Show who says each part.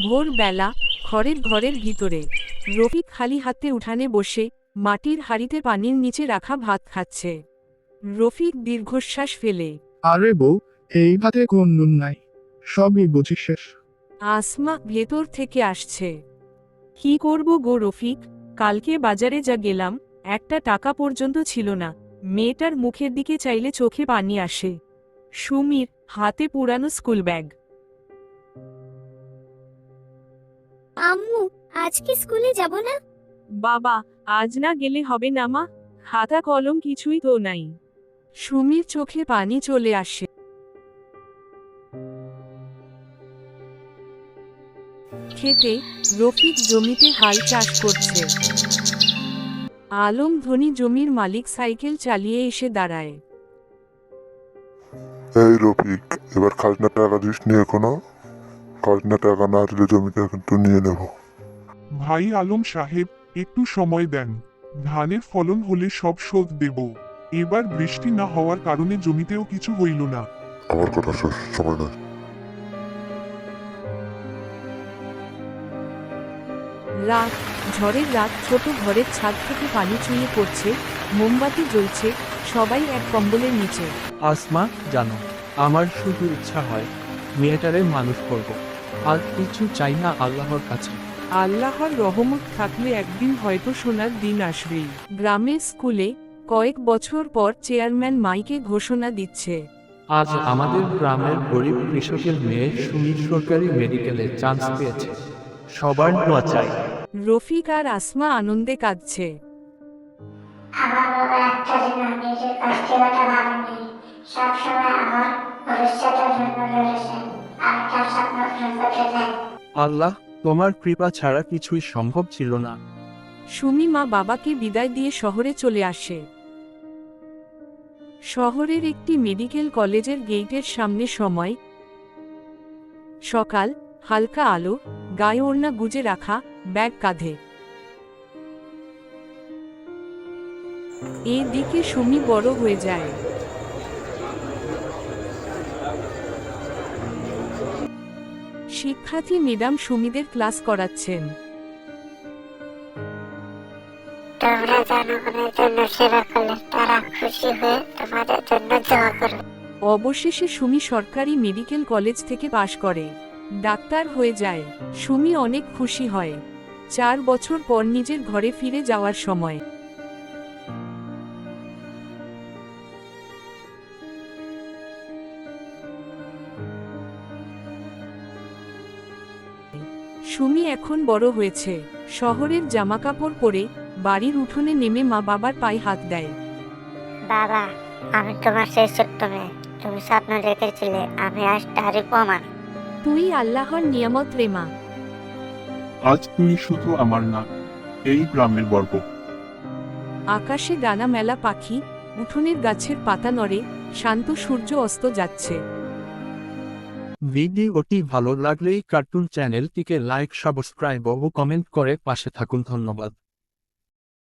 Speaker 1: ভোরবেলা ঘরের ভিতরে রফিক খালি হাতে উঠানে বসে মাটির হাঁড়িতে পানির নিচে রাখা ভাত খাচ্ছে। রফিক দীর্ঘশ্বাস ফেলে।
Speaker 2: আরে বউ, এই ভাতে কোন নুন নাই, সবই বুঝি শেষ।
Speaker 1: আসমা ভেতর থেকে আসছে। কি করব গো রফিক, কালকে বাজারে যা গেলাম, একটা টাকা পর্যন্ত ছিল না। মেয়েটার মুখের দিকে চাইলে চোখে পানি আসে। সুমির হাতে পুরানো স্কুল ব্যাগ।
Speaker 3: আম্মু, আজকে স্কুলে যাব না?
Speaker 1: বাবা, আজ না গেলে হবে না মা, খাতা কলম কিছুই তো নাই। সুমির চোখে পানি চলে আসে। খেতে রফিক জমিতে হাল চাষ করছে। আলম ধনী জমির মালিক সাইকেল চালিয়ে এসে দাঁড়ায়।
Speaker 4: এই রফিক, এবার খাজনা টাকা দিস নি এখনো? খাজনা টাকা না দিলে জমিটা কিন্তু নিয়ে নেব।
Speaker 5: ভাই আলম সাহেব, একটু সময় দেন। ধানের ফলন হলে সব শোধ দেব। এবার বৃষ্টি না হওয়ার কারণে জমিতেও কিছু হইল না।
Speaker 4: আমার কথা শেষ, সময় নাই।
Speaker 1: রাত, ঝড়ের রাত, ছোট ঘরের ছাদ থেকে পানি চুইয়ে পড়ছে, মোমবাতি জ্বলছে, সবাই এক কম্বলের নিচে।
Speaker 6: আসমা, জানো, আমার শুধু ইচ্ছা হয় মেয়েটারে মানুষ করব, আর কিছু চাই না আল্লাহর কাছে।
Speaker 1: আল্লাহর রহমত থাকলে একদিন হয়তো সোনার দিন আসবেই। গ্রামের স্কুলে কয়েক বছর পর চেয়ারম্যান মাইকে ঘোষণা দিচ্ছে।
Speaker 6: আজ আমাদের গ্রামের গরিব কৃষকের মেয়ে সুমি সরকারি মেডিকেলে চান্স পেয়েছে। সবার দোয়া চাই।
Speaker 1: রফিক আর আসমা আনন্দে কাঁদছে।
Speaker 7: আমার বাবা একটা দিন নিজের অস্থিরতা ভাবেননি। সবসময় আমার ভবিষ্যতের জন্য লড়েছেন। আমি তার স্বপ্ন পূরণ করতে চাই।
Speaker 6: আল্লাহ, তোমার কৃপা ছাড়া কিছুই সম্ভব ছিল না।
Speaker 1: সুমি মা বাবাকে বিদায় দিয়ে শহরে চলে আসে। শহরের একটি মেডিকেল কলেজের গেটের সামনে সময় সকাল, হালকা আলো, গায়ে ওড়না গুজে রাখা, ব্যাগ কাঁধে। এদিকে সুমি বড় হয়ে যায়। শিক্ষার্থী ম্যাডাম সুমিদের ক্লাস করাচ্ছেন।
Speaker 7: তোমরা জনগণের জন্য সেবা করলে তারা খুশি হয়ে তোমাদের জন্য দোয়া করবে।
Speaker 1: অবশেষে সুমি সরকারি মেডিকেল কলেজ থেকে পাশ করে ডাক্তার হয়ে যায়। সুমি অনেক খুশি হয়। 4 বছর পর নিজের ঘরে ফিরে যাওয়ার সময় সুমি এখন বড় হয়েছে। শহরের জামাকাপড় পরে বাড়ির উঠোনে নেমে মা বাবার পায়ে হাত দেয়।
Speaker 7: বাবা, আমি তোমার সেই ছোট্ট মেয়ে। তুমি স্বপ্ন দেখেছিলে, আমি আজ তারই প্রমাণ।
Speaker 1: তুই আল্লাহর নিয়ামত রে মা।
Speaker 5: আজ তুই শুধু আমার না, এই গ্রামের গর্ব।
Speaker 1: আকাশে ডানা মেলা পাখি, উঠোনের গাছের পাতা নড়ে, শান্ত সূর্য অস্ত যাচ্ছে।
Speaker 6: ভিডিওটি ভালো লাগলেই কার্টুন চ্যানেলটিকে লাইক, সাবস্ক্রাইব ও কমেন্ট করে পাশে থাকুন। ধন্যবাদ।